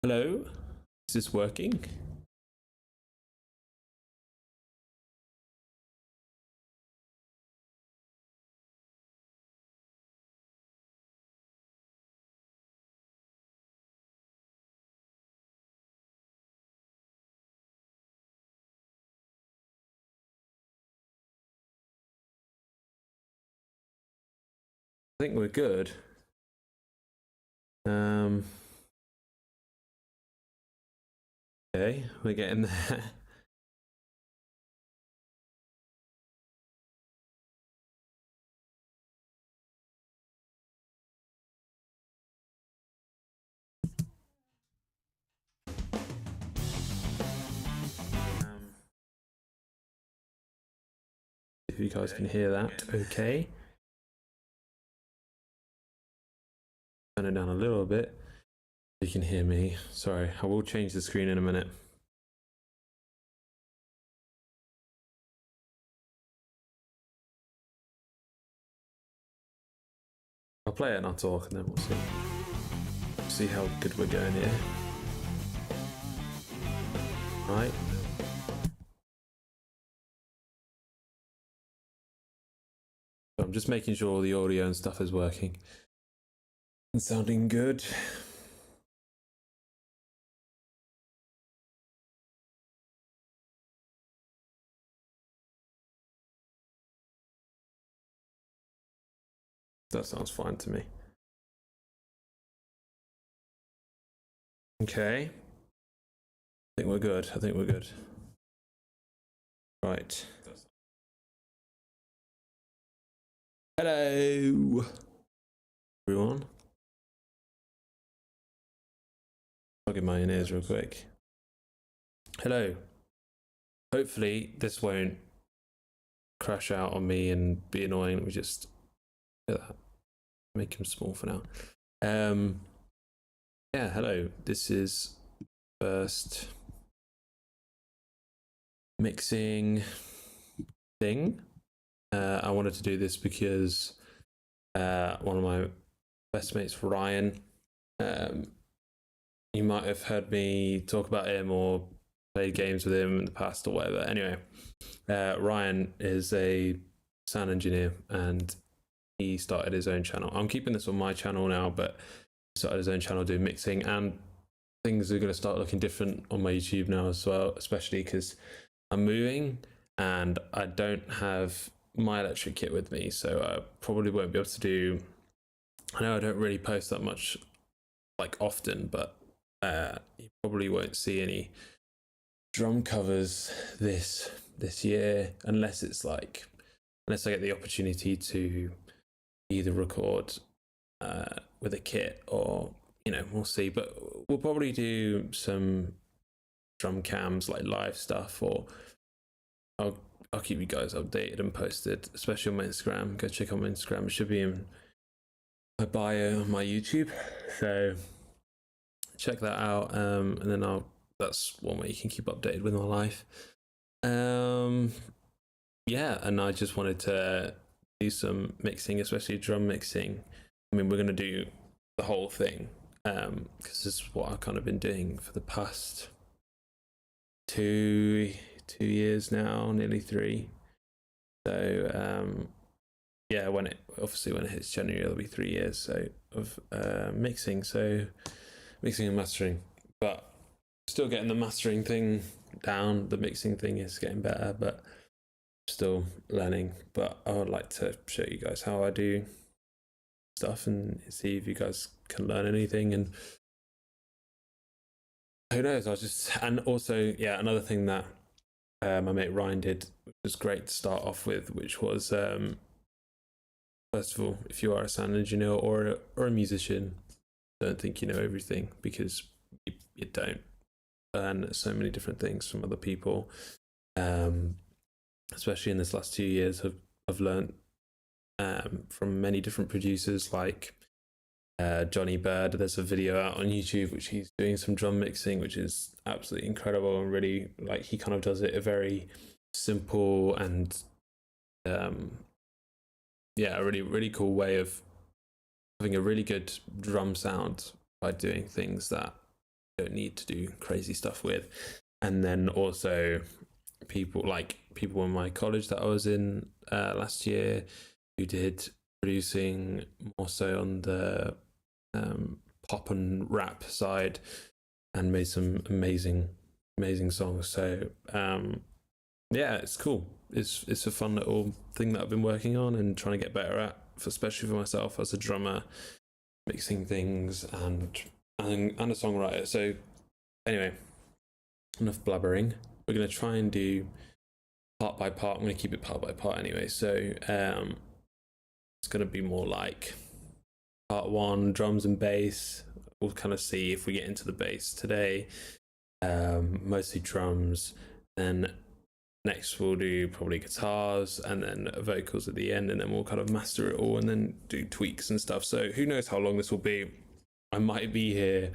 Hello? Is this working? I think we're good. Okay, we're getting there. If you guys can hear that, okay. Turn it down a little bit. You can hear me. Sorry, I will change the screen in a minute. I'll play it and I'll talk and then we'll see how good we're going here. Right. So I'm just making sure all the audio and stuff is working and sounding good. That sounds fine to me. Okay. I think we're good. Right. Hello, everyone. Plug in my ears real quick. Hello. Hopefully this won't crash out on me and be annoying. Let me just make him small for now. Yeah, hello. This is first mixing thing. I wanted to do this because one of my best mates, Ryan, you might have heard me talk about him or played games with him in the past or whatever. Anyway, Ryan is a sound engineer and he started his own channel. I'm keeping this on my channel now, but he started his own channel doing mixing, and things are going to start looking different on my YouTube now as well, especially because I'm moving and I don't have my electric kit with me, so I probably won't be able to do. I know I don't really post that much like often, but you probably won't see any drum covers this year unless I get the opportunity to either record with a kit or, you know, we'll see. But we'll probably do some drum cams, like live stuff, or I'll keep you guys updated and posted, especially on my Instagram. Go check out my Instagram. It should be in my bio on my YouTube, so check that out. And then that's one way you can keep updated with my life. Yeah, and I just wanted to do some mixing, especially drum mixing. I mean, we're going to do the whole thing because this is what I've kind of been doing for the past two years now, nearly 3. So yeah, when it hits January, it'll be 3 years of mixing and mastering, but still getting the mastering thing down. The mixing thing is getting better, but still learning. But I would like to show you guys how I do stuff and see if you guys can learn anything. And who knows, and also, yeah, another thing that my mate Ryan did, which was great to start off with, which was first of all, if you are a sound engineer or a musician, don't think you know everything, because you don't. Learn so many different things from other people, especially in this last 2 years. I've learned from many different producers, like Johnny Bird. There's a video out on YouTube which he's doing some drum mixing, which is absolutely incredible, and really, like, he kind of does it a very simple and yeah, a really cool way of having a really good drum sound by doing things that don't need to do crazy stuff with. And then also people in my college that I was in last year who did producing more so on the pop and rap side and made some amazing songs. So yeah, it's cool. It's a fun little thing that I've been working on and trying to get better at, especially for myself as a drummer, mixing things and a songwriter. So anyway, enough blabbering. We're going to try and do part by part. I'm going to keep it part by part anyway. So it's going to be more like part 1, drums and bass. We'll kind of see if we get into the bass today. Mostly drums. Then next we'll do probably guitars and then vocals at the end, and then we'll kind of master it all and then do tweaks and stuff. So who knows how long this will be. I might be here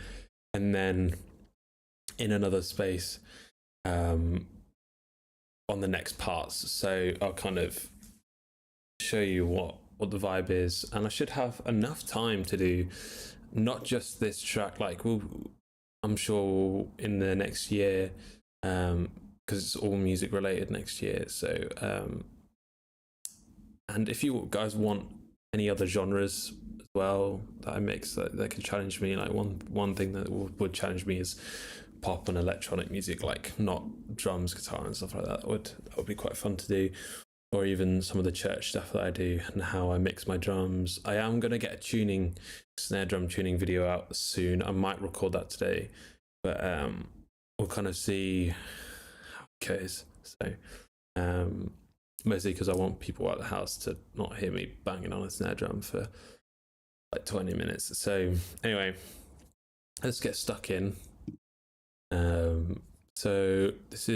and then in another space on the next parts. So I'll kind of show you what the vibe is, and I should have enough time to do not just this track, like I'm sure in the next year, because it's all music related next year. So and if you guys want any other genres as well that I mix that can challenge me, like one thing that would challenge me is pop and electronic music, like not drums, guitar and stuff like that. That would be quite fun to do. Or even some of the church stuff that I do and how I mix my drums. I am going to get a snare drum tuning video out soon. I might record that today, but we'll kind of see how it goes. So mostly because I want people at the house to not hear me banging on a snare drum for like 20 minutes. So anyway, let's get stuck in. So this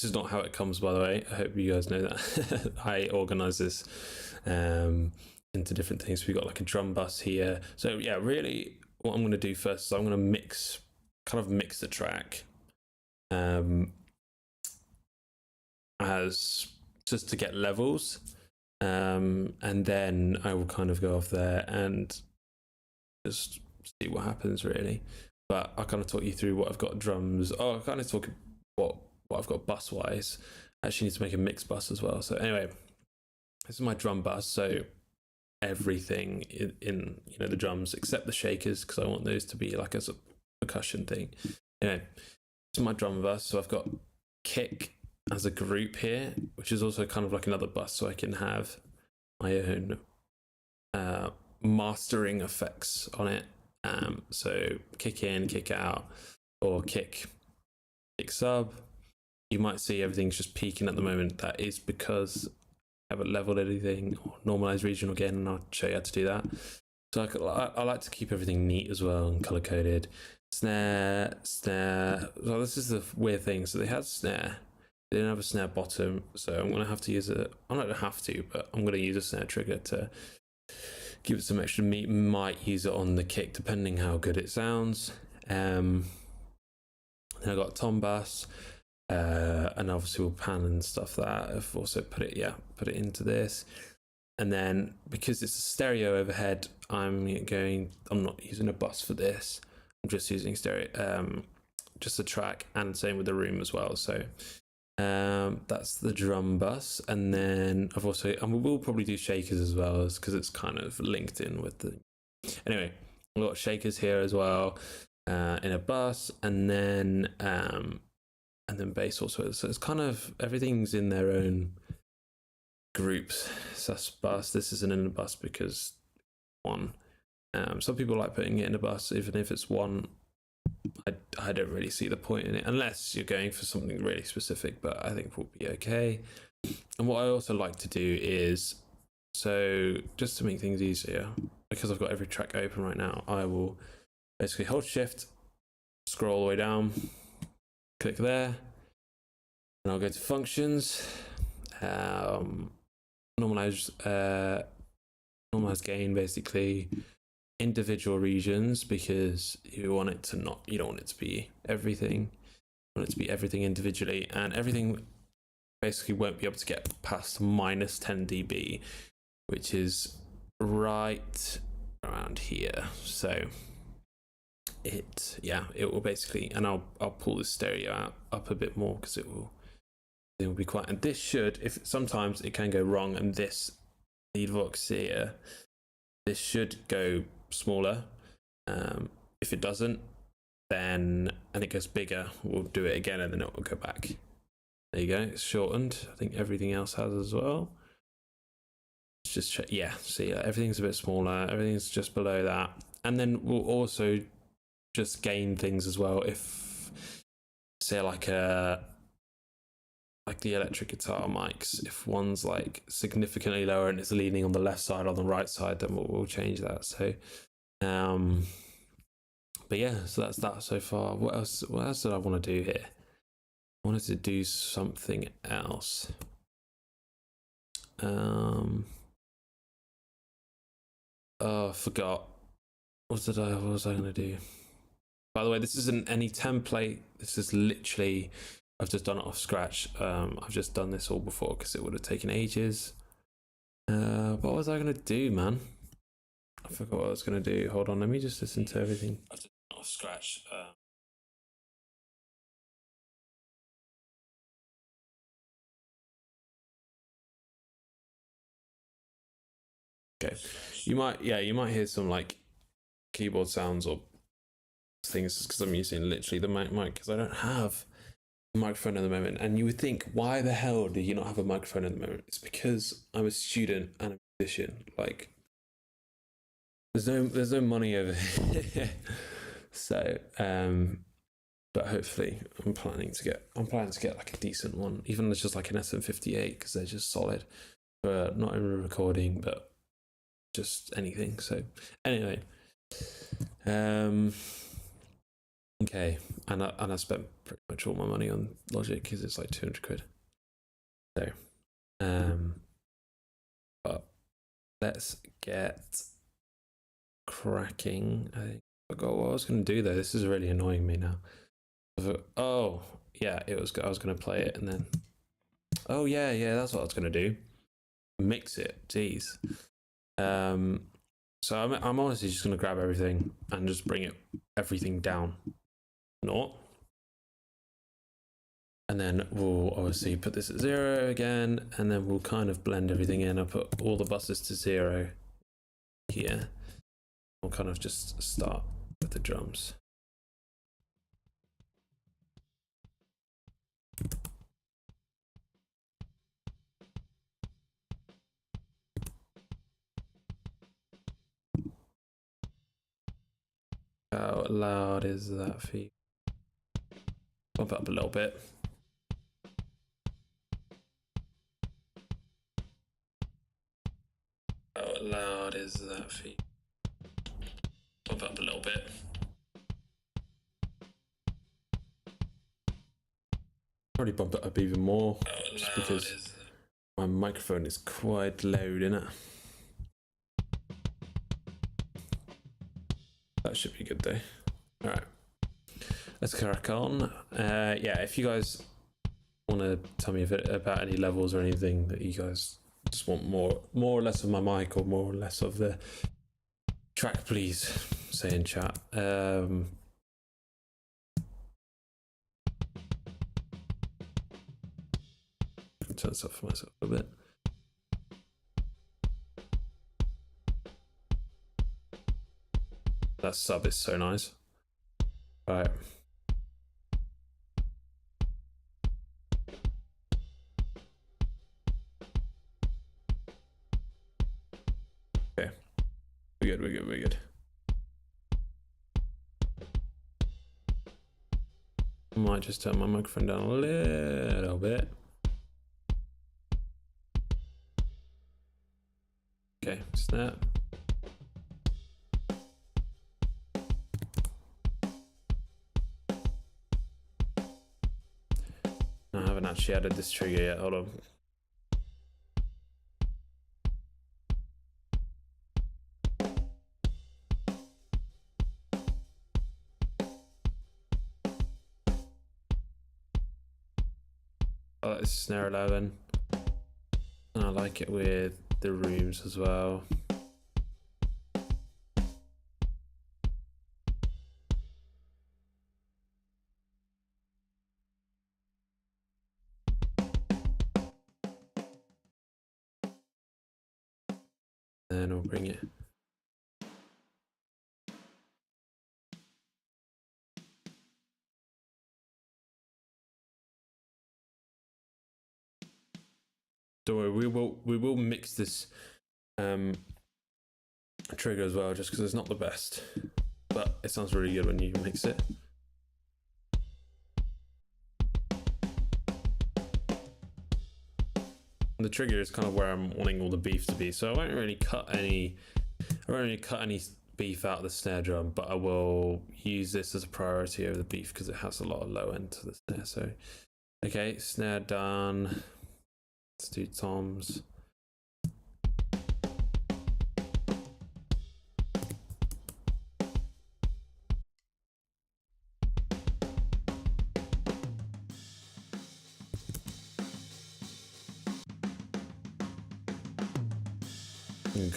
is not how it comes, by the way. I hope you guys know that. I organize this into different things. We've got like a drum bus here. So yeah, really what I'm going to do first is I'm going to mix the track as just to get levels. And then I will kind of go off there and just see what happens really. But I'll kind of talk you through what I've got drums. I'll kind of talk what I've got bus wise. I actually need to make a mix bus as well. So anyway, this is my drum bus. So everything in the drums except the shakers, because I want those to be like as a percussion thing. Anyway, this is my drum bus. So I've got kick as a group here, which is also kind of like another bus, so I can have my own mastering effects on it. So kick in, kick out, or kick sub. You might see everything's just peaking at the moment. That is because I haven't leveled anything or normalized region again, and I'll show you how to do that. So I like to keep everything neat as well and color coded. Snare. Well, this is the weird thing. So they had snare. They didn't have a snare bottom, so I'm going to have to use I don't have to, but I'm going to use a snare trigger to give it some extra meat. Might use it on the kick depending how good it sounds. Then I got tom bass, and obviously we'll pan and stuff that I've also put it into this. And then because it's a stereo overhead, I'm not using a bus for this. I'm just using stereo, just a track, and same with the room as well. So that's the drum bus. And then we'll probably do shakers as well, because it's kind of linked in with the. Anyway, we've got shakers here as well in a bus, and then bass also. So it's kind of everything's in their own groups. Sus bus. This isn't in a bus because one. Some people like putting it in a bus, even if it's one. I don't really see the point in it unless you're going for something really specific, but I think we'll be okay. And what I also like to do is, so just to make things easier, because I've got every track open right now, I will basically hold shift, scroll all the way down, click there, and I'll go to functions, normalize gain, basically individual regions, because you don't want it to be everything. You want it to be everything individually, and everything basically won't be able to get past minus 10 dB, which is right around here. So it will basically, and I'll pull the stereo up a bit more because it will be quiet. And this should, if sometimes it can go wrong, and this lead vox here, this should go smaller. If it doesn't, then and it gets bigger, we'll do it again and then it will go back. There you go, it's shortened. I think everything else has as well. Let's just check. Yeah, see, everything's a bit smaller, everything's just below that. And then we'll also just gain things as well. If say like the electric guitar mics, if one's like significantly lower and it's leaning on the left side or the right side, then we'll change that. So but yeah, so that's that so far. What else did I want to do here? I wanted to do something else. Oh, I forgot. What was I going to do? By the way, this isn't any template. This is literally, I've just done it off scratch. I've just done this all before because it would have taken ages. What was I going to do, man? I forgot what I was going to do. Hold on, let me just listen to everything. I've just done it off scratch. Okay, you might hear some like keyboard sounds or things because I'm using literally the mic because I don't have a microphone at the moment. And you would think, why the hell do you not have a microphone at the moment? It's because I'm a student and a musician. Like, there's no money over here. So, but hopefully, I'm planning to get like a decent one, even if it's just like an SM58 because they're just solid for not even recording, but just anything. So anyway, okay, and I spent pretty much all my money on Logic because it's like 200 quid. So, but let's get cracking. I forgot what I was going to do though. This is really annoying me now. Oh yeah, I was going to play it and then. Oh yeah, that's what I was going to do. Mix it. Jeez. So I'm honestly just going to grab everything and just bring everything down. Not. And then we'll obviously put this at 0 again, and then we'll kind of blend everything in. I'll put all the buses to 0 here. We'll kind of just start with the drums. How loud is that for you? Bump it up a little bit. How loud is that for you? Bump it up a little bit. Probably bump it up even more, just because my microphone is quite loud, innit? That should be good though. All right, let's crack on. Yeah, if you guys want to tell me about any levels or anything that you guys just want more or less of my mic or more or less of the track, please say in chat. Turn this up for myself a bit. That sub is so nice. All right. Okay. We're good. I might just turn my microphone down a little bit. Okay, snap. I haven't actually added this trigger yet, hold on. I like this snare 11. And I like it with the rooms as well. then I'll bring it. Don't worry, we will mix this trigger as well, just because it's not the best, but it sounds really good when you mix it. And the trigger is kind of where I'm wanting all the beef to be, so I won't really cut any beef out of the snare drum, but I will use this as a priority over the beef because it has a lot of low end to the snare. So okay, snare done. Let's do toms.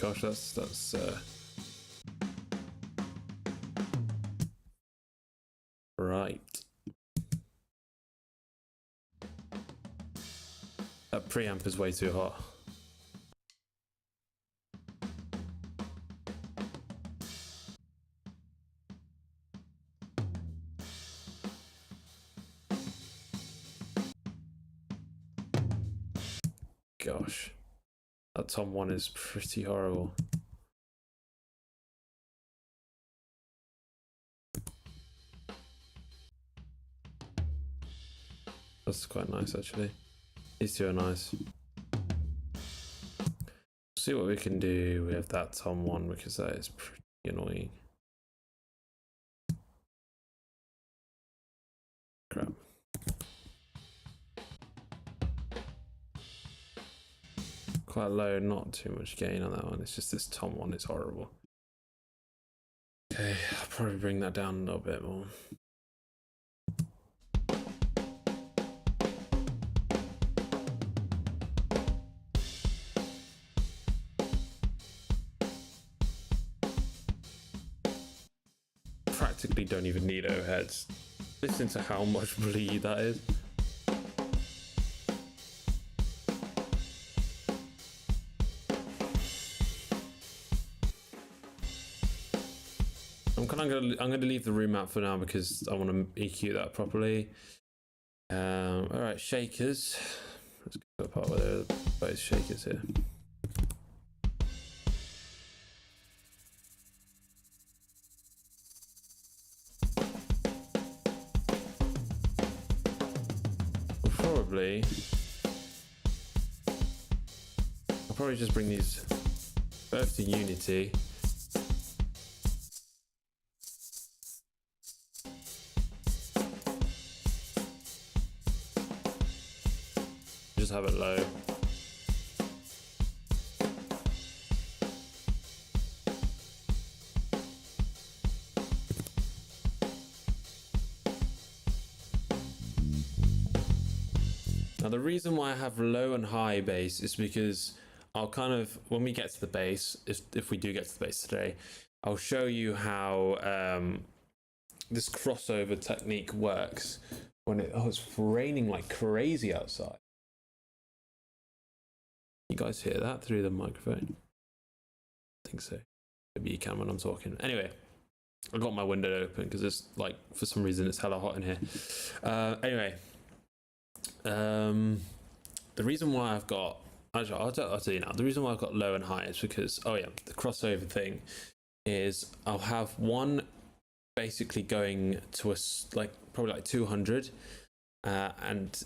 Gosh, that's right. That preamp is way too hot. Gosh, that tom one is pretty horrible. That's quite nice, actually. These two are nice. See what we can do with that tom one, because that is pretty annoying. Crap. Quite low, not too much gain on that one. It's just this tom one is horrible. Okay, I'll probably bring that down a little bit more. Practically don't even need overheads. Listen to how much bleed that is. I'm gonna leave the room out for now because I want to EQ that properly. All right, shakers. Let's go to the part where there are both shakers here. I'll probably just bring these both to unity. Just have it low. Now the reason why I have low and high bass is because I'll kind of, when we get to the bass, if we do get to the bass today, I'll show you how this crossover technique works when it's raining like crazy outside. You guys hear that through the microphone? I think so. Maybe you can when I'm talking. Anyway, I got my window open because it's like, for some reason, it's hella hot in here. Anyway, the reason why I've got, actually, I'll tell you now, the reason why I've got low and high is because, oh yeah, the crossover thing is I'll have one basically going to probably like 200 and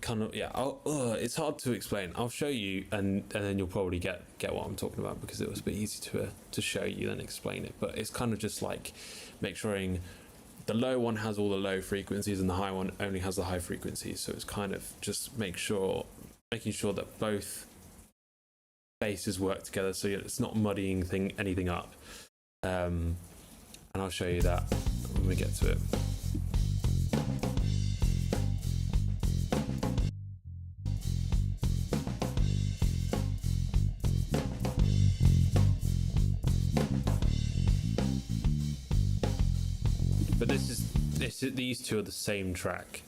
kind of, yeah, it's hard to explain. I'll show you and then you'll probably get what I'm talking about, because it was a bit easy to show you than explain it. But it's kind of just like make sure the low one has all the low frequencies and the high one only has the high frequencies. So it's kind of just making sure that both basses work together, so it's not muddying anything up. And I'll show you that when we get to it. But these two are the same track,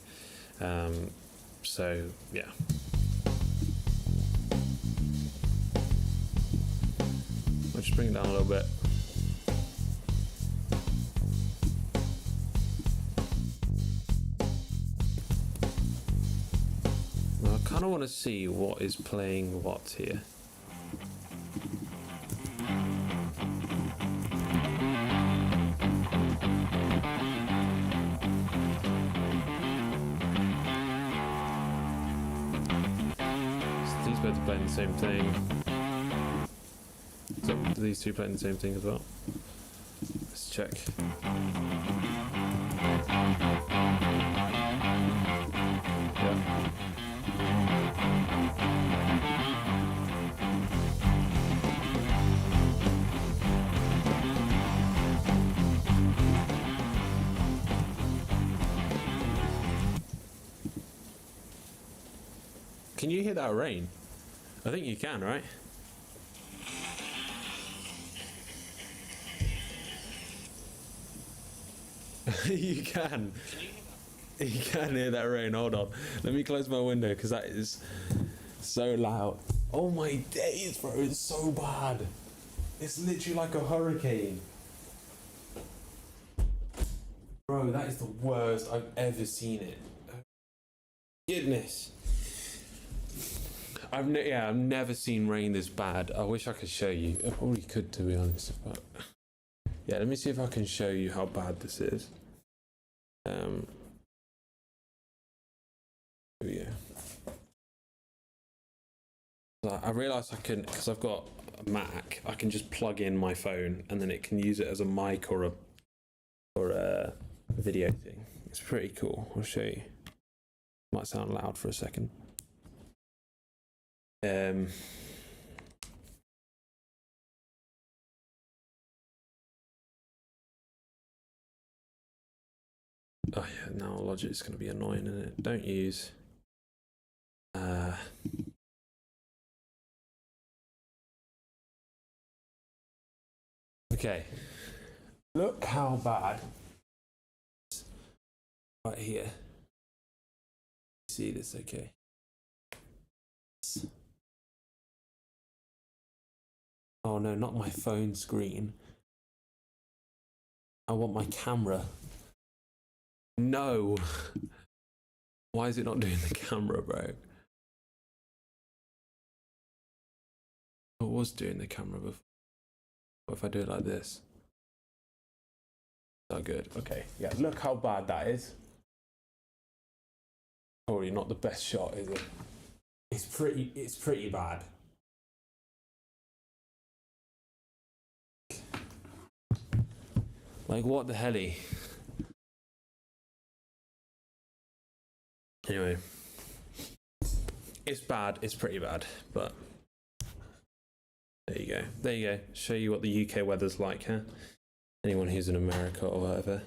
so yeah. bring it down a little bit. Well, I kind of want to see what is playing what here. These birds are playing the same thing. So do these two playing the same thing as well? Let's check. Yeah. Can you hear that rain? I think you can, right? You can. You can hear that rain. Hold on. Let me close my window because that is so loud. Oh my days, bro. It's so bad. It's literally like a hurricane. Bro, that is the worst I've ever seen it. Goodness. I've never seen rain this bad. I wish I could show you. I probably could, to be honest. But yeah, let me see if I can show you how bad this is. Yeah. I realised I can, because I've got a Mac, I can just plug in my phone and then it can use it as a mic or a video thing. It's pretty cool. I'll show you. Might sound loud for a second. Oh yeah, now Logic's going to be annoying, isn't it? Don't use. Okay. Look how bad. Right here. See this? Okay. Oh no, not my phone screen. I want my camera. No. Why is it not doing the camera, bro? I was doing the camera before. What if I do it like this? Oh, good. Okay. Yeah, look how bad that is. Probably not the best shot, is it? It's pretty bad. Like, what the helly? Anyway, it's bad. It's pretty bad, but there you go. There you go. Show you what the UK weather's like, huh? Anyone who's in America or whatever.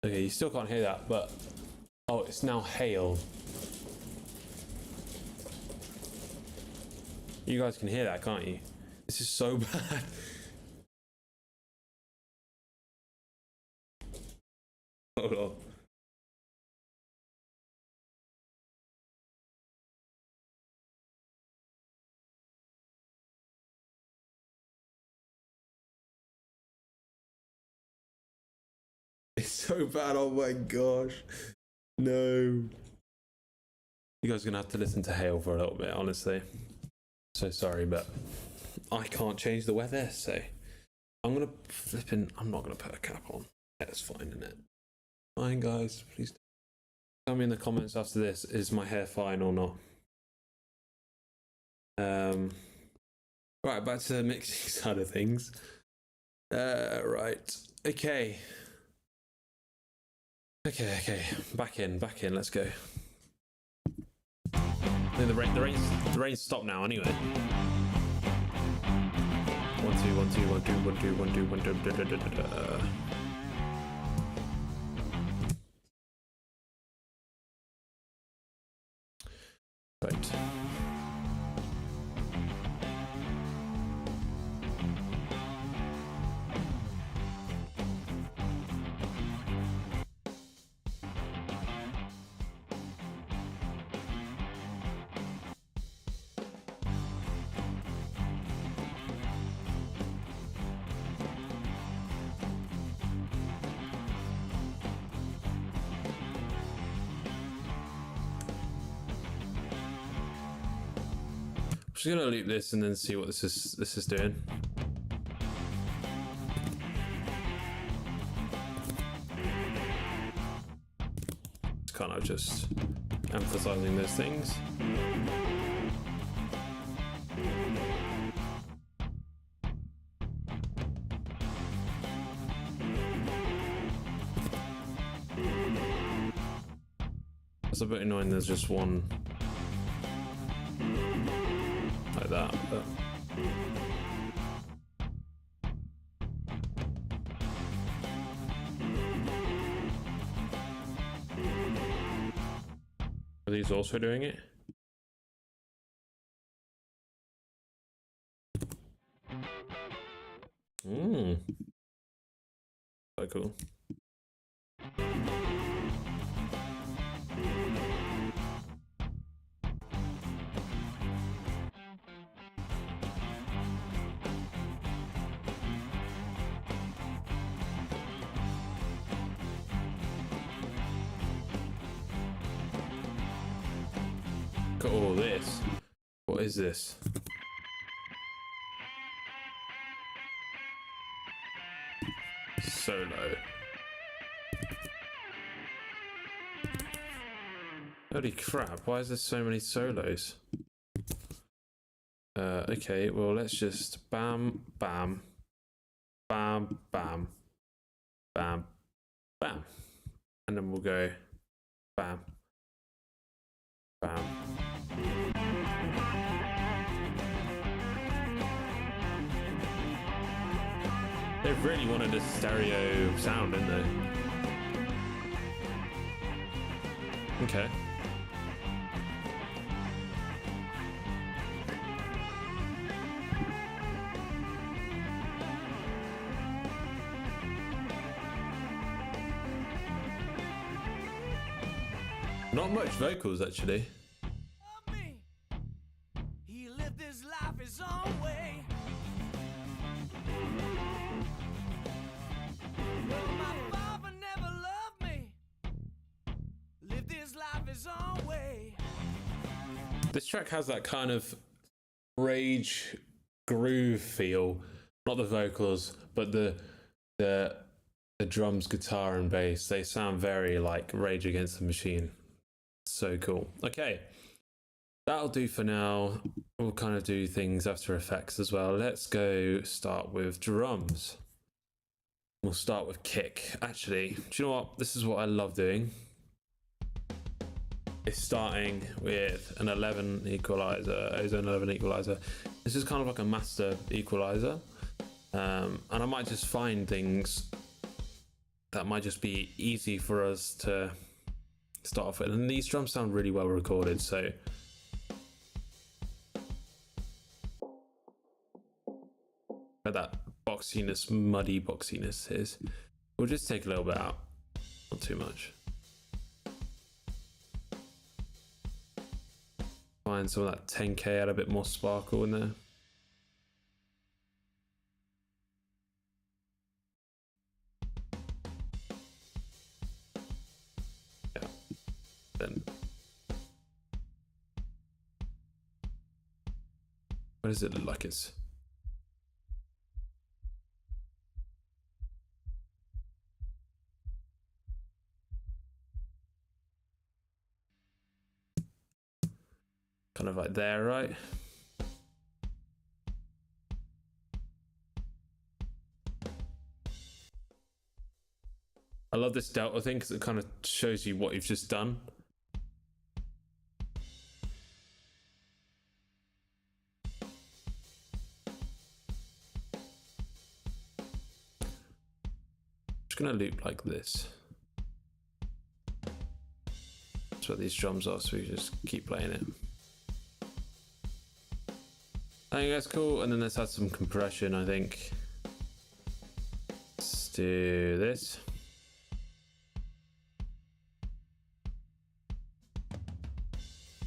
Okay, you still can't hear that, but oh, it's now hail. You guys can hear that, can't you? This is so bad. Hold on. It's so bad, oh my gosh. No. You guys are gonna have to listen to hail for a little bit, honestly. So sorry, but I can't change the weather, so I'm gonna I'm not gonna put a cap on. That's fine, isn't it? Fine, guys, please tell me in the comments after this, is my hair fine or not? Right, back to the mixing side of things. Right, okay. Okay, back in, let's go. The rain's stopped now anyway. 1 2 1 2 1 2 1 2 1 2 1 2 Right. just gonna loop this and then see what this is doing. It's kind of just emphasizing those things. It's a bit annoying there's just one like that, but are these also doing it? Quite cool. Look at all this. What is this? Solo. Holy crap, why is there so many solos? Okay, well, let's just bam, bam, bam, bam, bam, bam. And then we'll go bam, bam. They really wanted a stereo sound, didn't they? Okay. Not much vocals, actually. He lived his life his own way. My father never loved me. Lived his life his own way. This track has that kind of rage groove feel. Not the vocals, but the drums, guitar, and bass. They sound very like Rage Against the Machine. So cool. Okay, that'll do for now. We'll kind of do things After Effects as well. Let's go start with drums. We'll start with kick. Actually, do you know what? This is what I love doing. It's starting with an 11 equalizer, Ozone 11 equalizer. This is kind of like a master equalizer. And I might just find things that might just be easy for us to start off with. And these drums sound really well recorded, so where that boxiness, muddy boxiness is. We'll just take a little bit out, not too much. Find some of that 10K, add a bit more sparkle in there. Yeah. Then what does it look like? It's kind of like there, right? I love this delta thing because it kind of shows you what you've just done. Just gonna loop like this. That's what these drums are, so we just keep playing it. I think that's cool, and then let's add some compression, I think. Let's do this.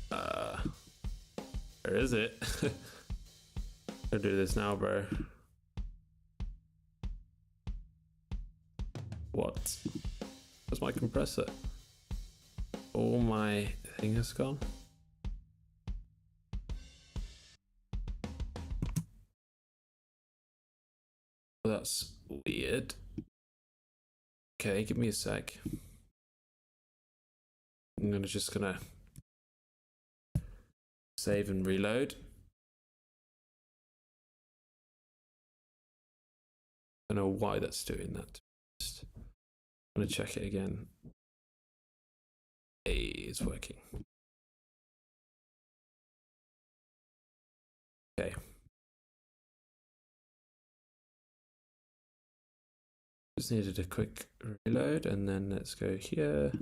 Where is it? I'll do this now, bro. What? Where's my compressor? All my thing is gone. Well, that's weird. Okay, give me a sec. I'm just gonna save and reload. I don't know why that's doing that. Just I'm gonna check it again. Hey, it's working. Okay. Just needed a quick reload, and then let's go here.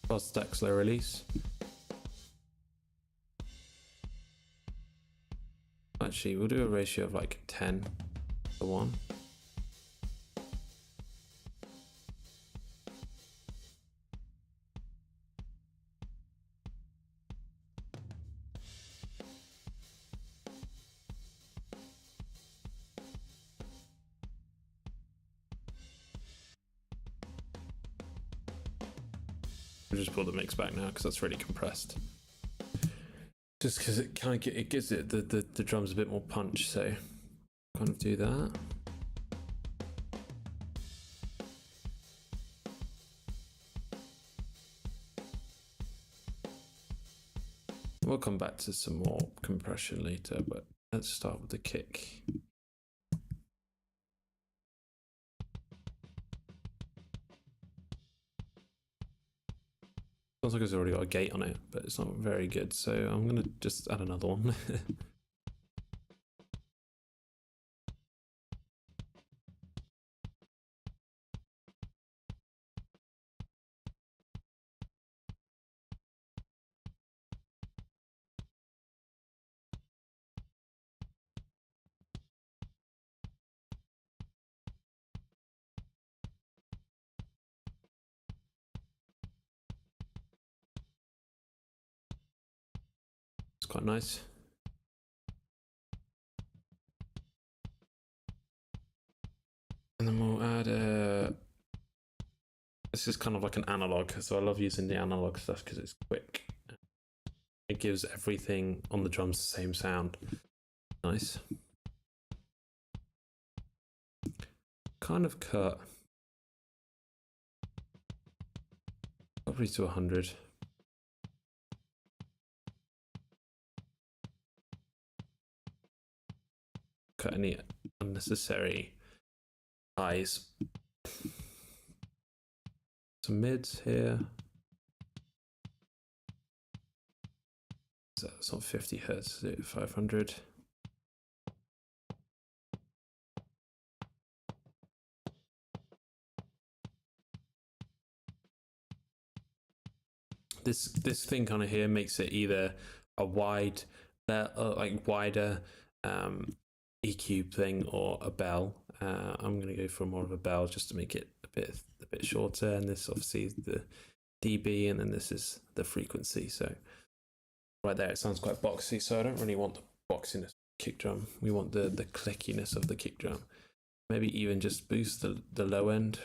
Fast stack slow release. Actually, we'll do a ratio of like 10 to 1. We'll just pull the mix back now because that's really compressed. Just because it kind of it gives it the drums a bit more punch, so kind of do that. We'll come back to some more compression later, but let's start with the kick. Sounds like it's already got a gate on it, but it's not very good, so I'm gonna just add another one. It's quite nice. And then we'll add a... This is kind of like an analog, so I love using the analog stuff because it's quick. It gives everything on the drums the same sound. Nice. Kind of cut. Probably to 100. Cut any unnecessary highs. Some mids here. So it's not 50 hertz, is it? 500. This thing kind of here makes it either a wide, like wider EQ thing or a bell. I'm gonna go for more of a bell just to make it a bit shorter. And this obviously is the dB, and then this is the frequency. So right there, it sounds quite boxy. So I don't really want the boxiness of the kick drum. We want the clickiness of the kick drum. Maybe even just boost the low end.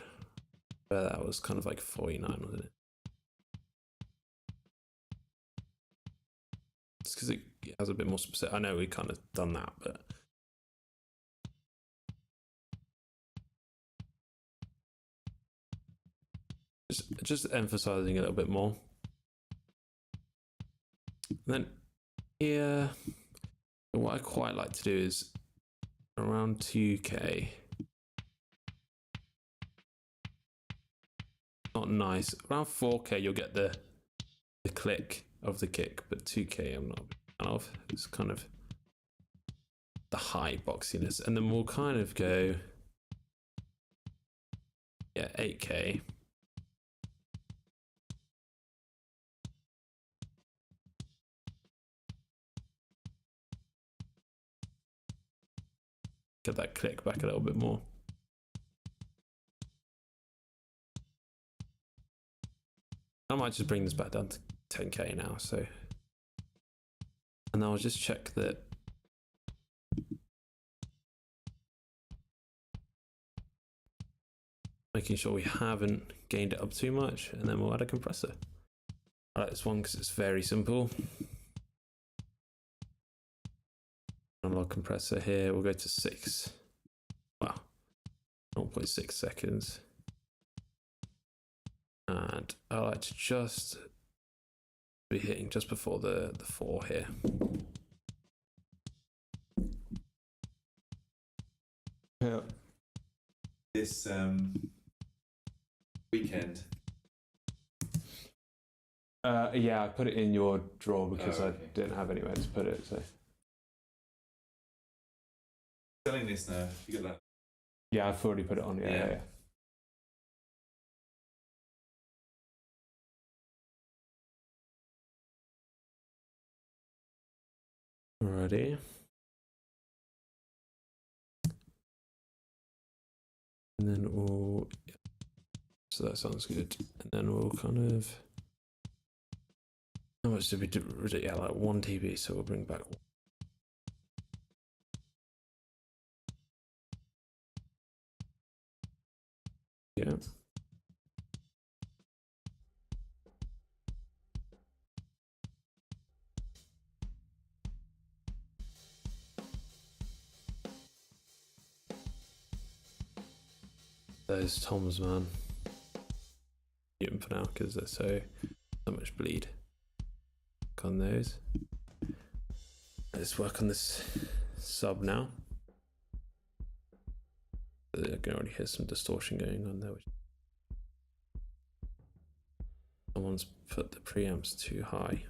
That was kind of like 49, wasn't it? It's because it has a bit more specific. I know we kind of done that, but just emphasizing a little bit more. And then here, what I quite like to do is around 2K. Not nice. Around 4K, you'll get the click of the kick, but 2K I'm not a fan of. It's kind of the high boxiness. And then we'll kind of go, yeah, 8K. Get that click back a little bit more. I might just bring this back down to 10K now, so. And I'll just check that. Making sure we haven't gained it up too much, and then we'll add a compressor. I like this one because it's very simple. Analog compressor here, we'll go to 6. Wow, 0.6 seconds. And I like to just be hitting just before the 4 here. Yeah. This weekend. Yeah, I put it in your drawer because okay. I didn't have anywhere to put it. So Selling this now. You got that? yeah, I've already put it on. Yeah. Alrighty. And then we'll. So that sounds good. And then we'll kind of. How much did we do? Yeah, like 1 dB. So we'll bring back. Yeah. Those toms, man. Keep them for now because they're so much bleed. Work on those. Let's work on this sub now. I can already hear some distortion going on there. Someone's put the preamps too high.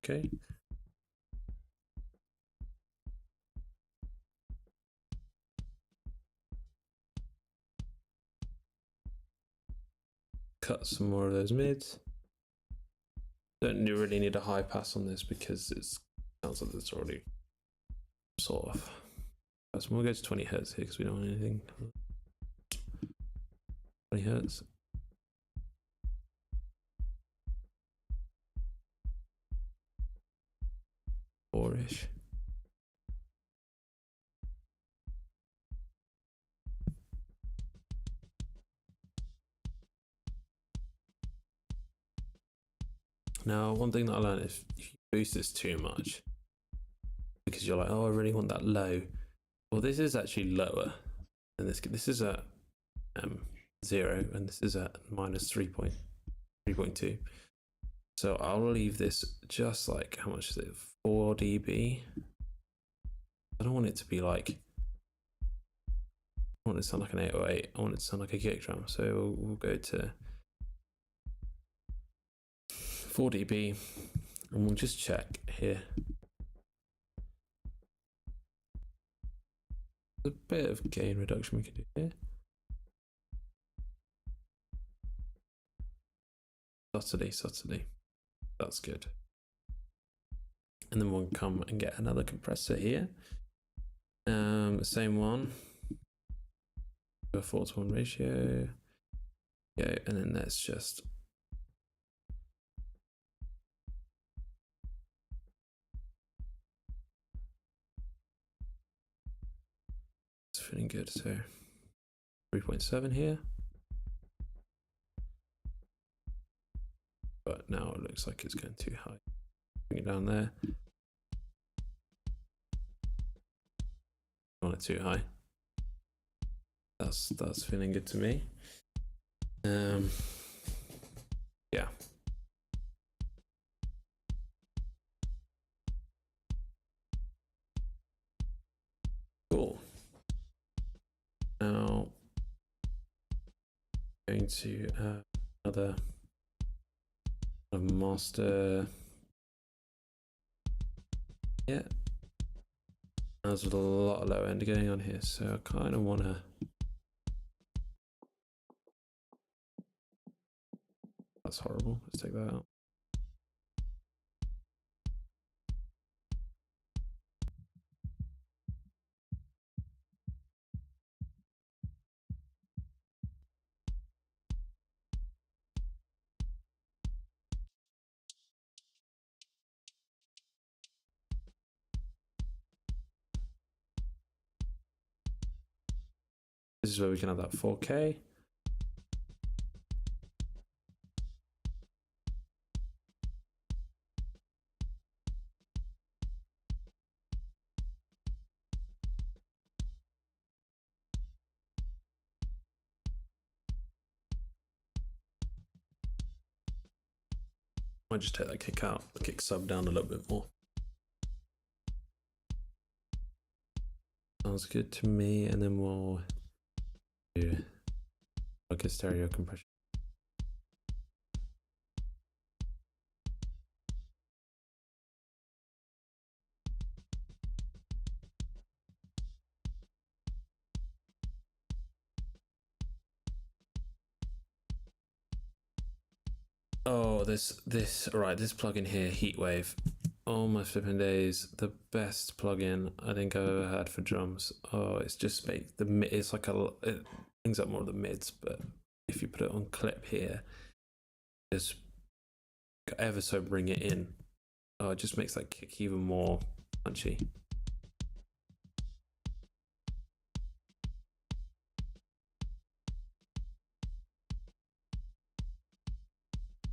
Okay. Cut some more of those mids. Don't really need a high pass on this because it sounds like it's already sort of. So we'll go to 20 hertz here because we don't want anything. 20 hertz. Four-ish. Now, one thing that I learned is if you boost this too much, because you're like, oh, I really want that low. Well, this is actually lower than this. This is at 0, and this is at minus 3.2. So I'll leave this just like, how much is it? 4 dB. I don't want it to be like, I want it to sound like an 808. I want it to sound like a kick drum. So we'll go to 4 dB and we'll just check here. There's a bit of gain reduction we can do here. Subtly. That's good. And then we'll come and get another compressor here. Same one. A 4:1 ratio. Yeah, and then let's just it's feeling good. So 3.7 here. But now it looks like it's going too high. Bring it down there. On it too high. That's feeling good to me. Yeah. Cool. Now going to another master. Yeah. There's a lot of low end going on here, so I kind of want to. That's horrible. Let's take that out. This is where we can have that 4K. Might just take that kick out, the kick sub down a little bit more. Sounds good to me, and then we'll do like a stereo compression. Oh, this plugin here, Heatwave. Oh my flipping days, the best plugin I think I've ever had for drums. Oh, it's just it's like it brings up more of the mids, but if you put it on clip here, just ever so bring it in. Oh, it just makes that kick even more punchy.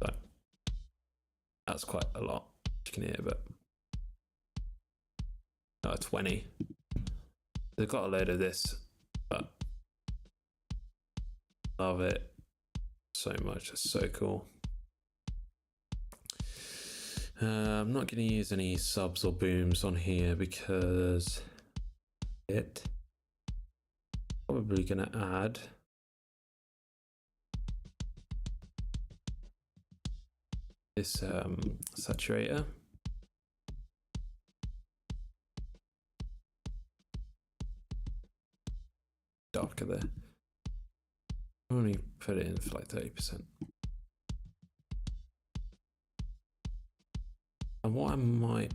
So that's quite a lot, you can hear, but 20. They've got a load of this, but love it so much. It's so cool. I'm not going to use any subs or booms on here because it probably going to add this saturator. Darker there. Only put it in for like 30%. And what I might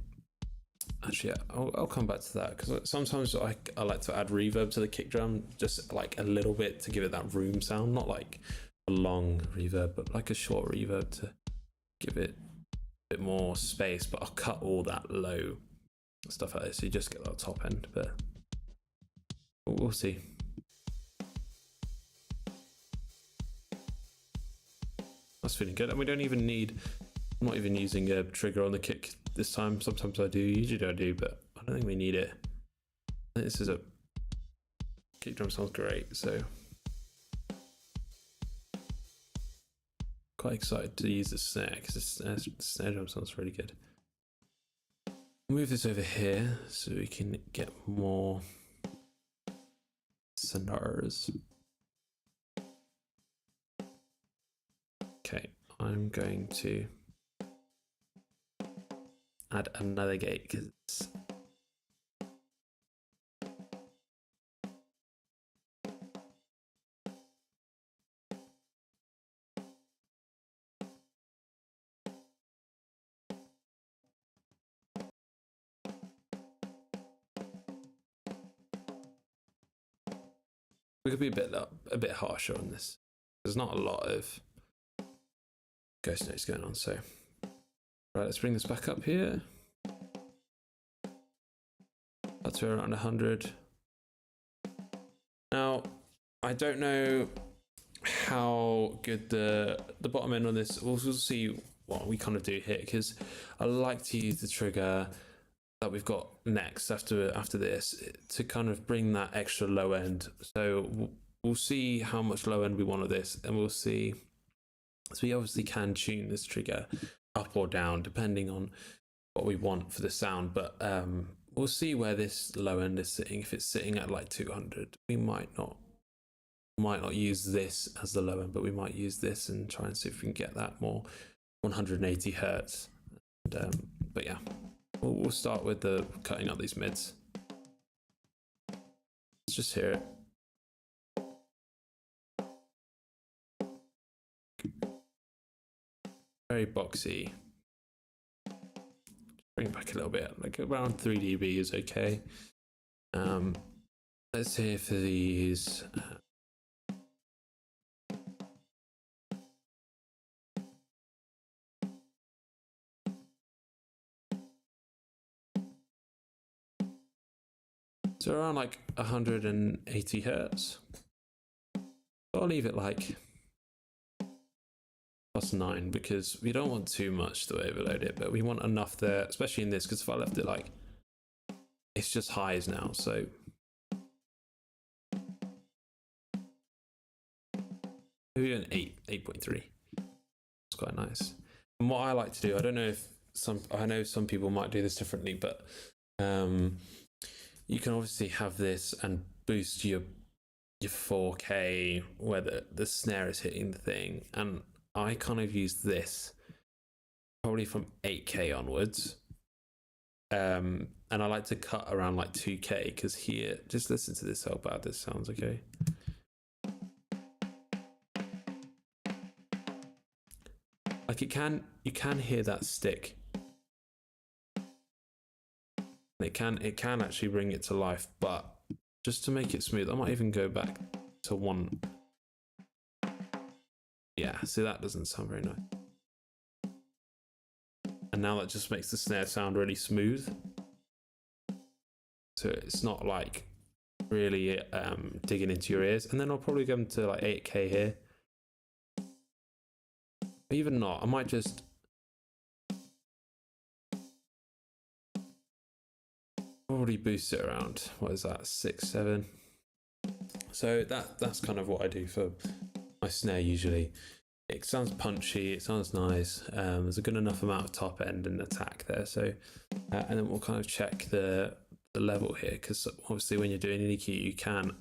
actually, I'll come back to that because sometimes I like to add reverb to the kick drum, just like a little bit to give it that room sound, not like a long reverb, but like a short reverb to give it a bit more space. But I'll cut all that low stuff out, so you just get that top end. But we'll see. That's feeling good, and we don't even need. I'm not even using a trigger on the kick this time. Sometimes I do, usually I do, but I don't think we need it. I think this is a kick drum, sounds great, so quite excited to use the snare because the snare drum sounds really good. Move this over here so we can get more sonars. Okay, I'm going to add another gate because it's we could be a bit harsher on this. There's not a lot of ghost notes going on, so right, let's bring this back up here. That's around 100. Now, I don't know how good the bottom end on this. We'll see what we kind of do here because I like to use the trigger that we've got next after this to kind of bring that extra low end. So we'll see how much low end we want of this, and we'll see. So we obviously can tune this trigger up or down depending on what we want for the sound, but we'll see where this low end is sitting. If it's sitting at like 200, we might not use this as the low end, but we might use this and try and see if we can get that more 180 hertz. And, but yeah, we'll start with the cutting out these mids. Let's just hear it. Very boxy. Bring it back a little bit, like around 3 dB is okay. Let's hear for these. So around like 180 hertz. I'll leave it like +9 because we don't want too much to overload it, but we want enough there, especially in this, because if I left it like, it's just highs now, so maybe an 8.3. It's quite nice. And what I like to do, I don't know if I know some people might do this differently, but you can obviously have this and boost your 4K where the snare is hitting the thing, and I kind of use this probably from 8K onwards, and I like to cut around like 2K because here, just listen to this, how bad this sounds. Okay, like you can hear that stick. It can actually bring it to life, but just to make it smooth, I might even go back to 1. Yeah, see, that doesn't sound very nice. And now that just makes the snare sound really smooth. So it's not like really digging into your ears. And then I'll probably go to like 8K here. Even not, I might just probably boost it around, what is that, 6, 7. So that's kind of what I do for my snare usually. It sounds punchy, it sounds nice. There's a good enough amount of top end and attack there. So, and then we'll kind of check the level here, because obviously when you're doing an EQ, you can,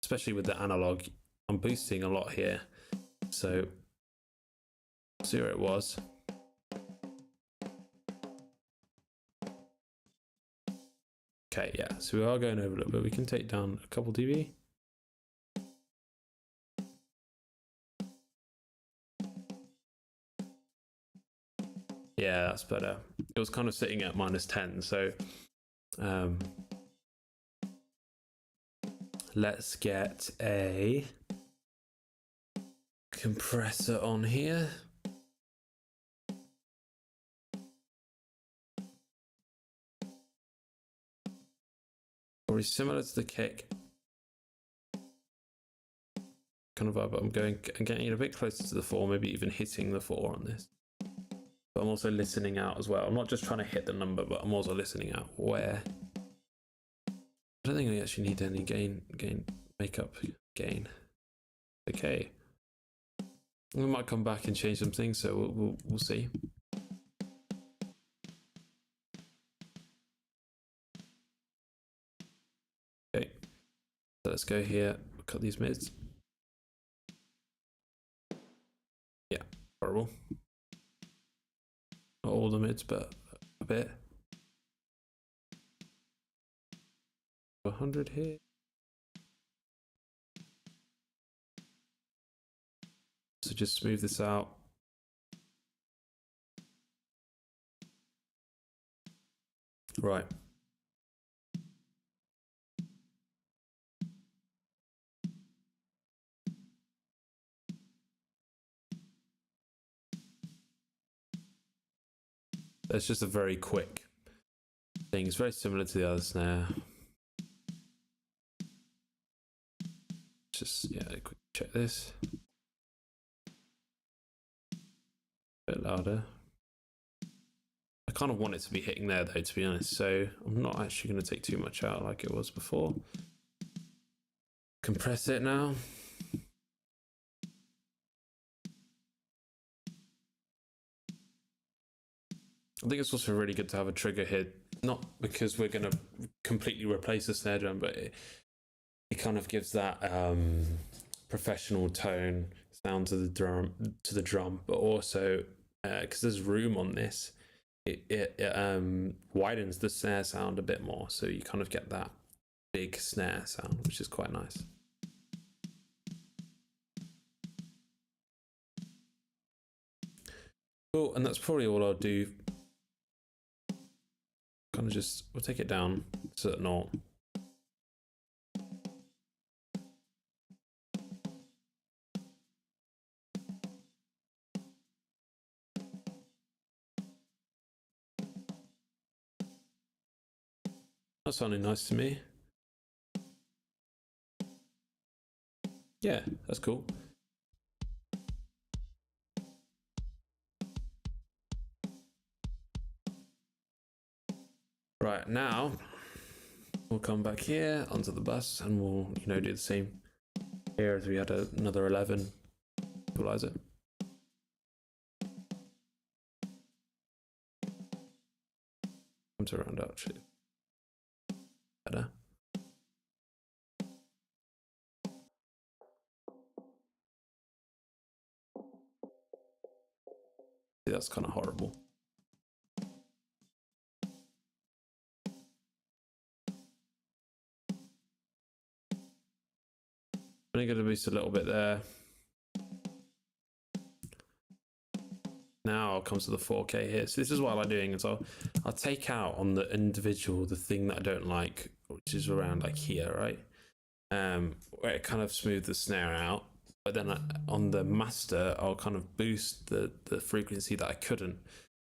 especially with the analog, I'm boosting a lot here. So, see where it was. Okay, yeah, so we are going over a little bit. We can take down a couple dB. Yeah, that's better. It was kind of sitting at -10, so let's get a compressor on here. Probably similar to the kick. Kind of, but I'm getting a bit closer to the 4, maybe even hitting the 4 on this. But I'm also listening out as well. I'm not just trying to hit the number, but I'm also listening out where. I don't think I actually need any gain makeup gain. Okay. We might come back and change some things, so we'll see. Okay. So let's go here. Cut these mids. Yeah, horrible. Not all the mids, but a bit. 100 here. So just smooth this out. Right. That's just a very quick thing. It's very similar to the other snare. Just, yeah, quick check this. A bit louder. I kind of want it to be hitting there though, to be honest. So I'm not actually going to take too much out like it was before. Compress it now. I think it's also really good to have a trigger here, not because we're going to completely replace the snare drum, but it kind of gives that professional tone sound to the drum, but also because there's room on this, it widens the snare sound a bit more, so you kind of get that big snare sound, which is quite nice. Cool, and that's probably all I'll do. Kind of we'll take it down to 0. That's sounding nice to me. Yeah, that's cool. Right, now we'll come back here onto the bus and we'll, do the same here as we had another 11 equalizer. Comes around actually better. See, that's kind of horrible. I'm going to boost a little bit there. Now comes to the 4K here. So this is what I like doing is I'll take out on the individual the thing that I don't like, which is around like here, right? Where it kind of smooths the snare out. But then on the master, I'll kind of boost the frequency that I couldn't.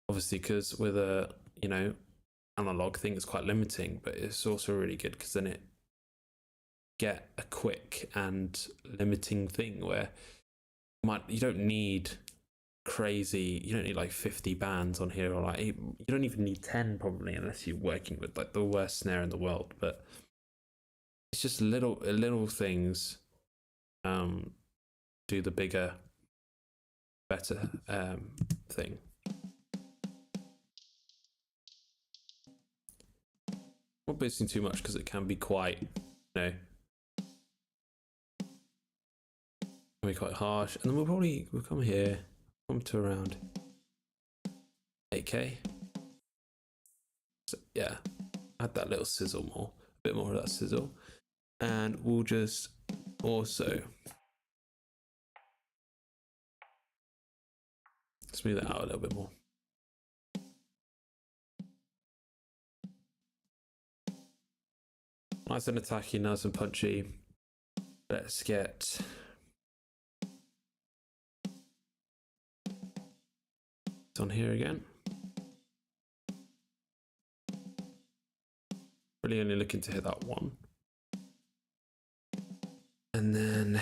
Obviously, because with a, analog thing, it's quite limiting, but it's also really good because then it get a quick and limiting thing where you don't need crazy, you don't need like 50 bands on here, or like you don't even need 10 probably, unless you're working with like the worst snare in the world. But it's just little things do the bigger, better thing. Not boosting too much because it can be quite, can be quite harsh. And then we'll come here, come to around 8K. So, yeah, add that little sizzle more, a bit more of that sizzle. And we'll just also smooth it out a little bit more. Nice and attacky, nice and punchy. Let's get on here again. Really only looking to hit that one. And then,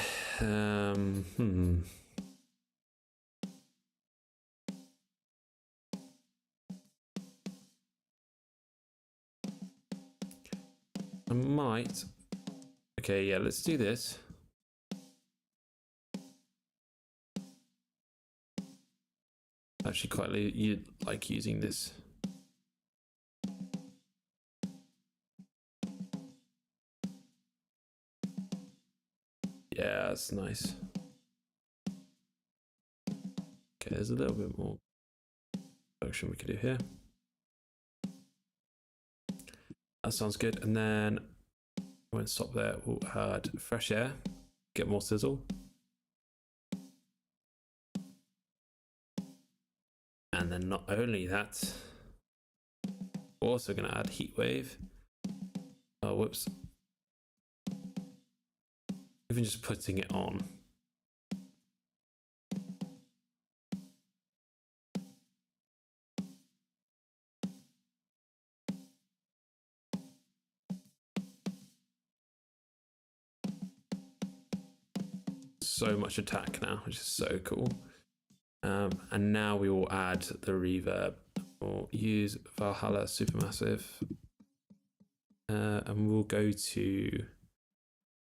I might. Okay, yeah, let's do this. Actually, quite you like using this. Yeah, that's nice. Okay, there's a little bit more function we could do here. That sounds good. And then I won't stop there. We'll add fresh air, get more sizzle. And then not only that, we're also going to add heat wave. Oh, whoops. Even just putting it on. So much attack now, which is so cool. And now we will add the reverb. We'll use Valhalla Supermassive. And we'll go to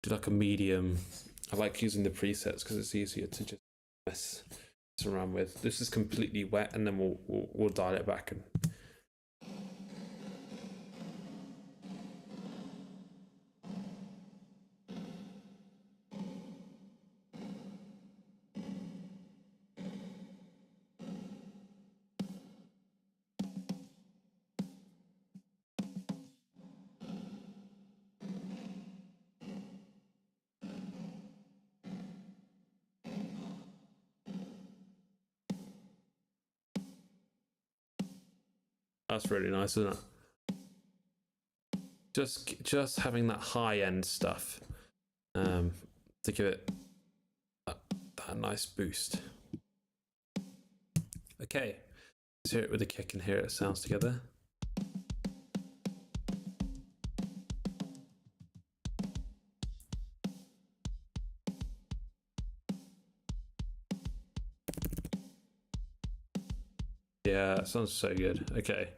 do like a medium. I like using the presets because it's easier to just mess around with. This is completely wet, and then we'll dial it back. And that's really nice, isn't it? Just having that high end stuff to give it that nice boost. Okay, let's hear it with the kick and hear it sounds together. Yeah, that sounds so good. Okay.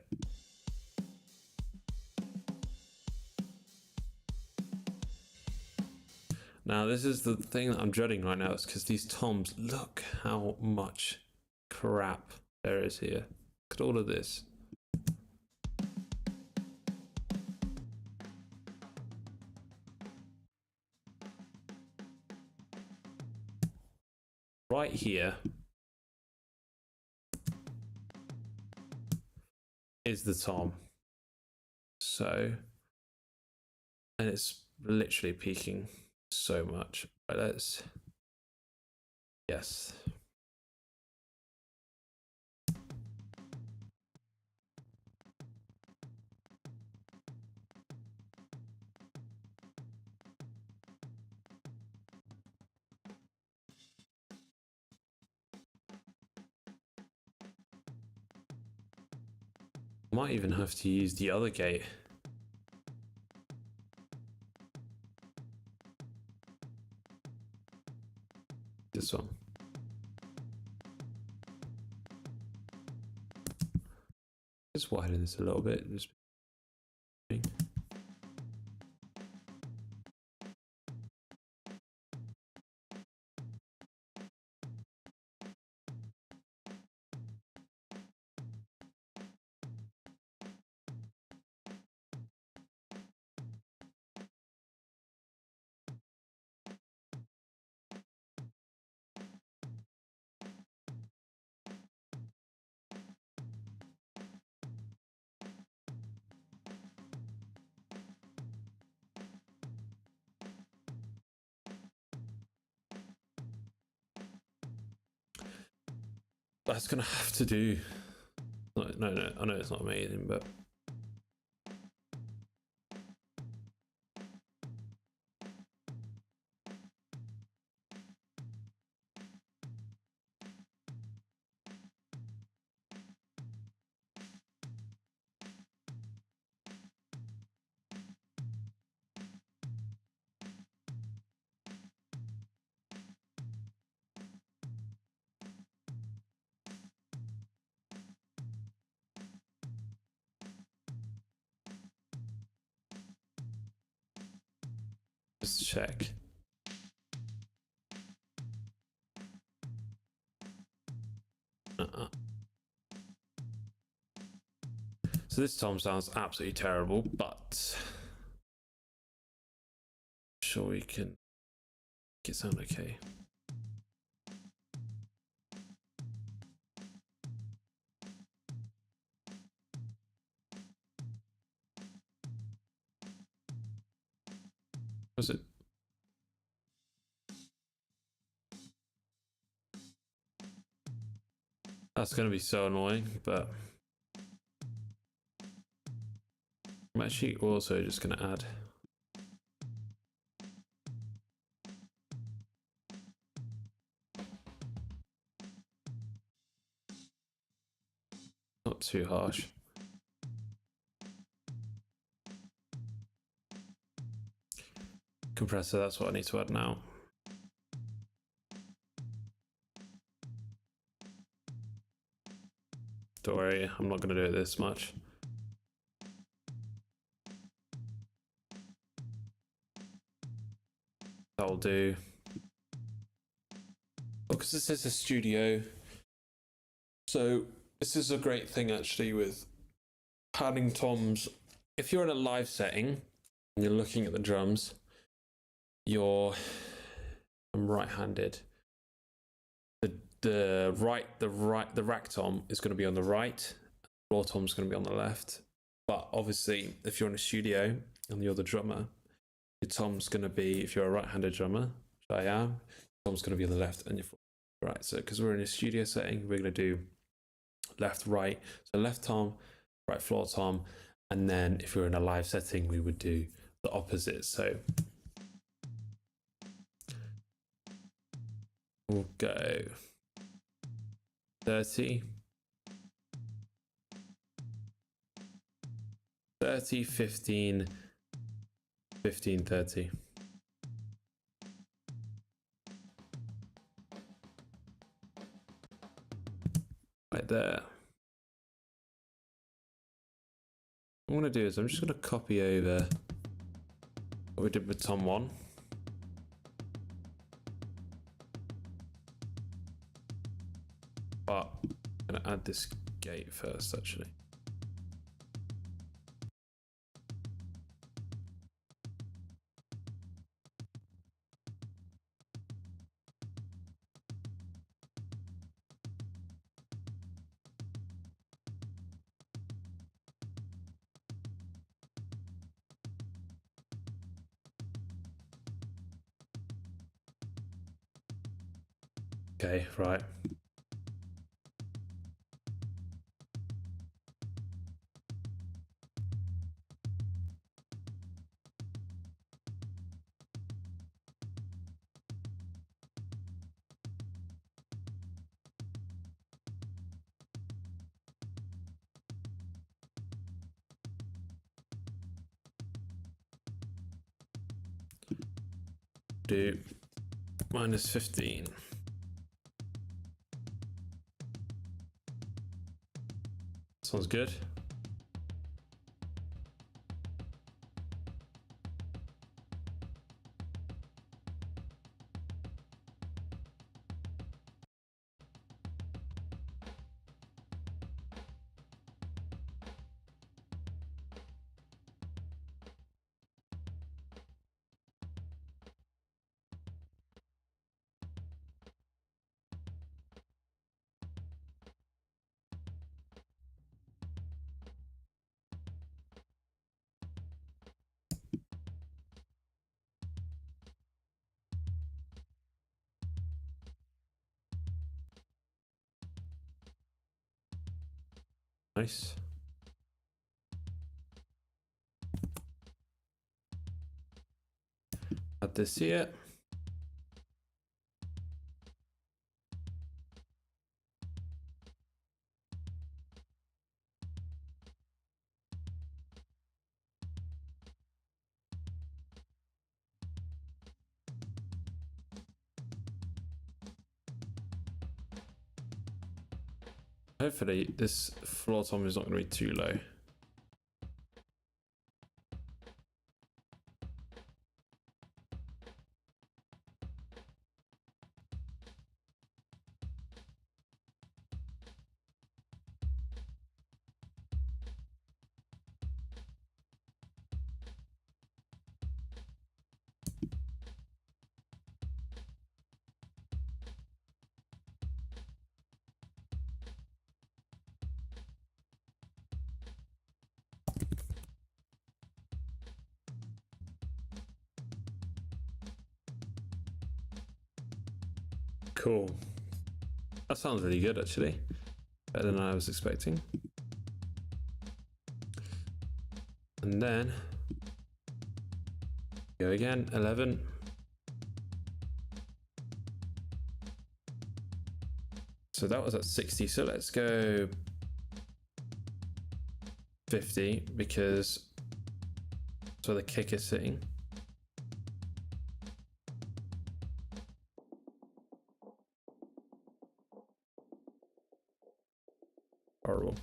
Now, this is the thing that I'm dreading right now, is because these toms, look how much crap there is here. Look at all of this. Right here is the tom. So, and it's literally peaking so much. Right, let's, yes. Might even have to use the other gate. This one. Just widen this a little bit. Just that's gonna have to do. No, I know it's not amazing, but just check. So this tom sounds absolutely terrible, but I'm sure we can make it sound okay. Was it? That's going to be so annoying, but I'm actually also just going to add. Not too harsh. Compressor, that's what I need to add now. Don't worry, I'm not going to do it this much. That'll do. Because this is a studio, so this is a great thing actually with panning toms. If you're in a live setting and you're looking at the drums, I'm right-handed. The rack tom is going to be on the right, floor tom is going to be on the left. But obviously, if you're in a studio and you're the drummer, your tom's going to be, if you're a right-handed drummer, which I am, tom's going to be on the left and your right. So because we're in a studio setting, we're going to do left, right. So left tom, right floor tom, and then if we're in a live setting, we would do the opposite. So we'll go 30, 30, 15, 15, 30. Right there. what I'm going to do is I'm just going to copy over what we did with Tom 1. But I'm going to add this gate first, actually. Okay, right. Do -15. Sounds good. Nice. Add this here. Hopefully this floor tom is not going to be too low. Cool. That sounds really good, actually. Better than I was expecting. And then go again, 11. So that was at 60. So let's go 50 because that's where the kick is sitting. Horrible.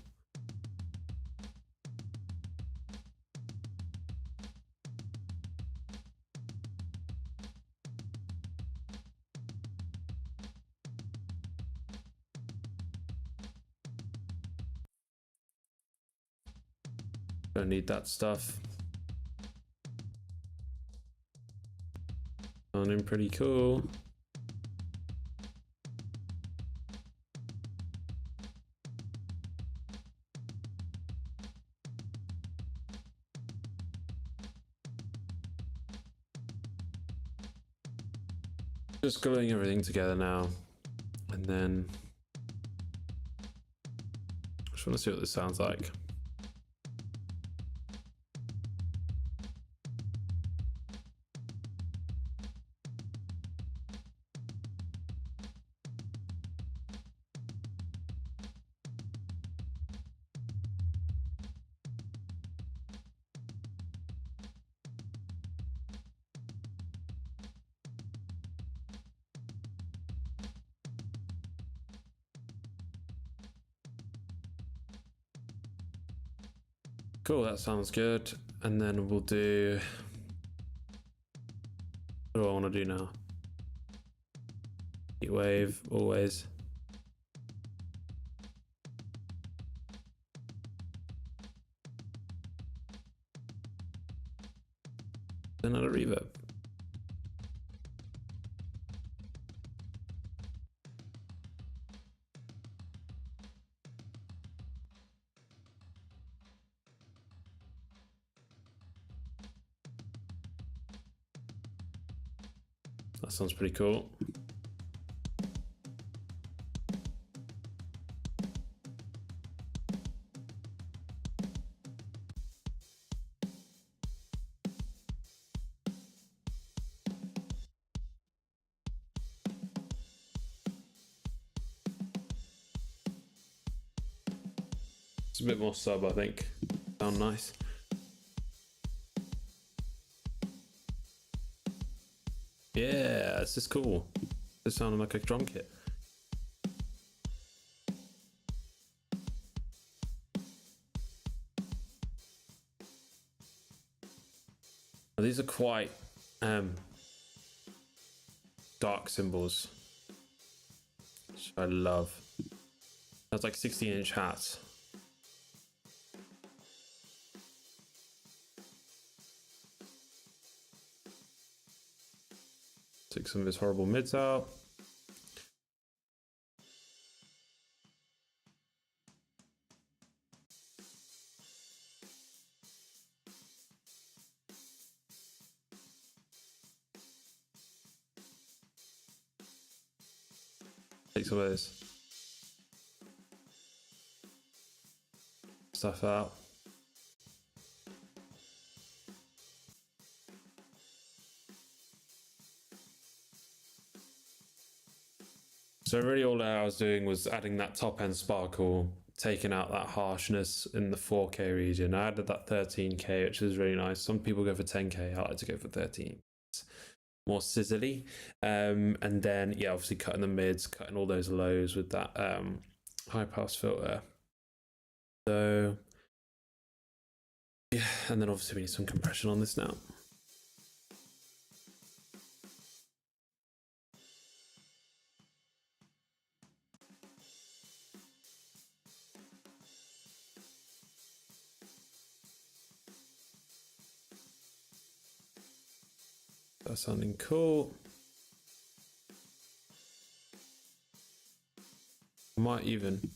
Don't need that stuff. Sounding pretty cool. Just gluing everything together now, and then I just want to see what this sounds like. Cool, that sounds good. And then we'll do. What do I want to do now? Heat wave, always. Another reverb. That sounds pretty cool. It's a bit more sub, I think. Sound nice. Yeah, this is cool. This sounded like a drum kit. These are quite dark cymbals, which I love. That's like 16-inch hats. Take some of his horrible mids out. Take some of this stuff out. So really all I was doing was adding that top end sparkle, taking out that harshness in the 4K region. I added that 13K, which is really nice. Some people go for 10K. I like to go for 13. It's more sizzly. And then, yeah, obviously cutting the mids, cutting all those lows with that high pass filter. So, yeah, and then obviously we need some compression on this now. That's sounding cool. Might even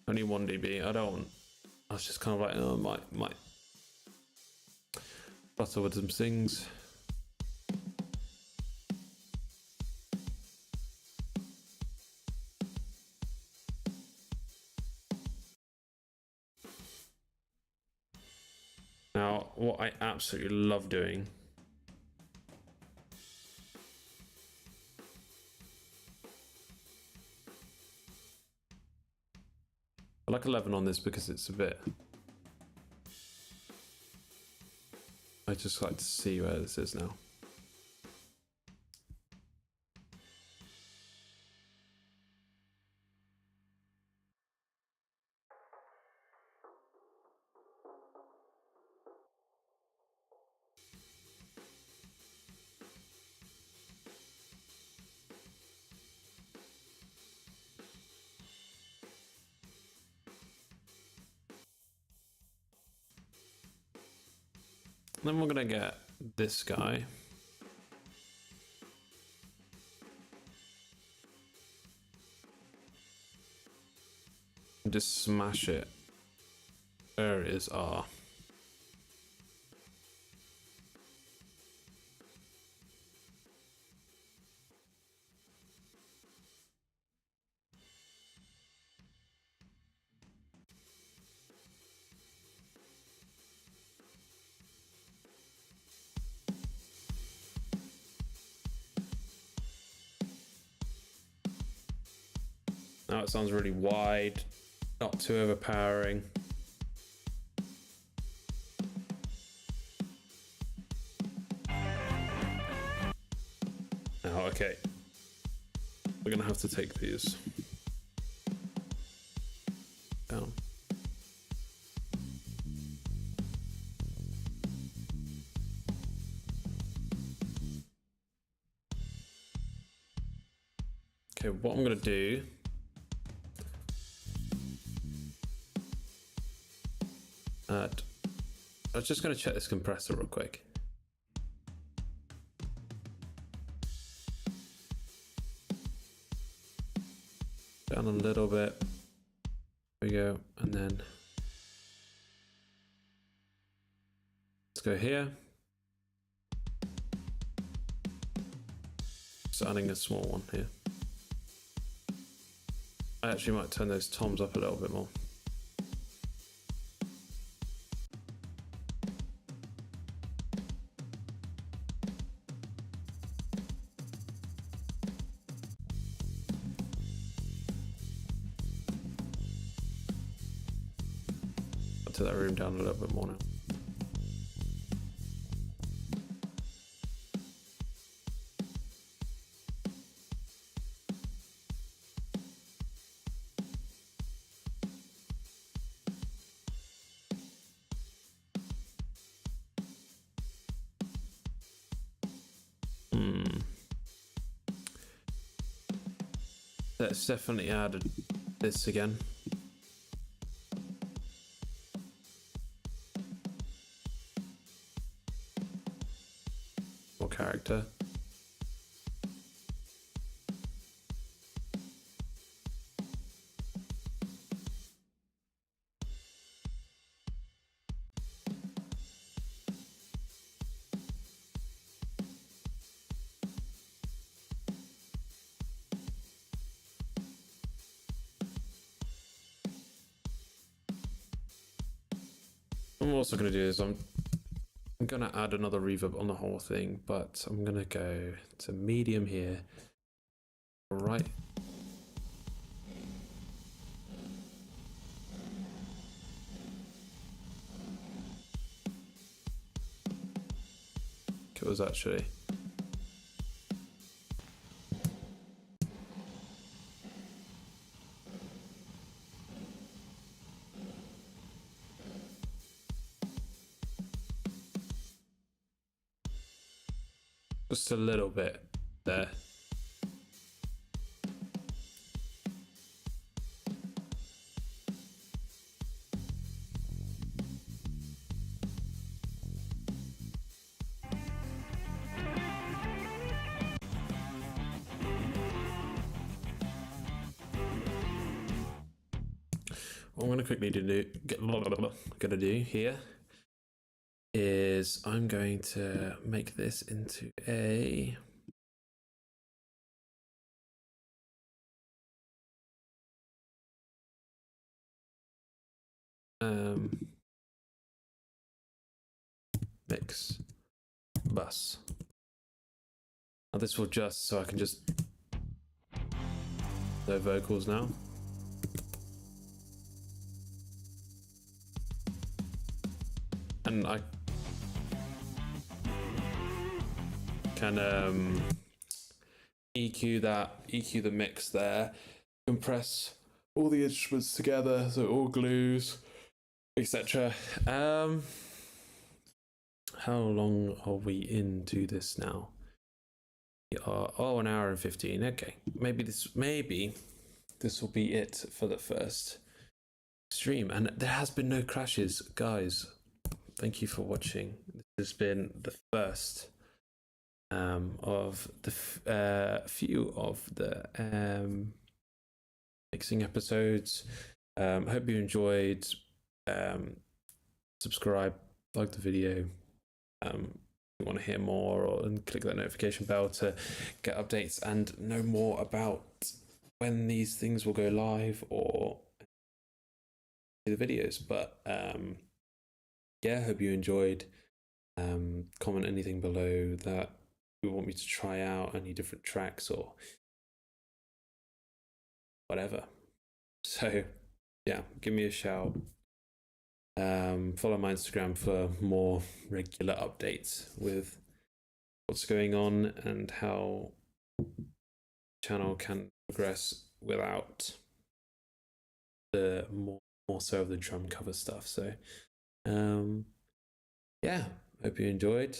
only 1 dB. I don't want. I was just kind of like, oh, might butter with some things. Now, what I absolutely love doing I like 11 on this because it's a bit. I just like to see where this is now. Then we're gonna get this guy. And just smash it. Where is R? Now it sounds really wide, not too overpowering. Now, okay. we're gonna have to take these down. Okay, what I'm gonna do I was just gonna check this compressor real quick. Down a little bit. There we go, and then let's go here. Just adding a small one here. I actually might turn those toms up a little bit more. I'll turn that room down a little bit more now. Let's definitely add this again. More character. What I'm also going to do is I'm going to add another reverb on the whole thing, but I'm going to go to medium here. Right. It was actually. Just a little bit there. What I'm going to quickly do here is I'm going to make this into a mix bus. Now this will just, so I can just no vocals now. And I can EQ the mix there, compress all the instruments together so it all glues, etc. How long are we into this now? We are, an hour and 15. Okay, maybe this will be it for the first stream. And there has been no crashes, guys. Thank you for watching. This has been the first of the few of the mixing episodes. Hope you enjoyed. Subscribe, like the video. If you want to hear more, and click that notification bell to get updates and know more about when these things will go live or the videos. But yeah, hope you enjoyed. Comment anything below that you want me to try out, any different tracks or whatever. So yeah, give me a shout. Follow my Instagram for more regular updates with what's going on and how the channel can progress without the more so of the drum cover stuff. So yeah, hope you enjoyed.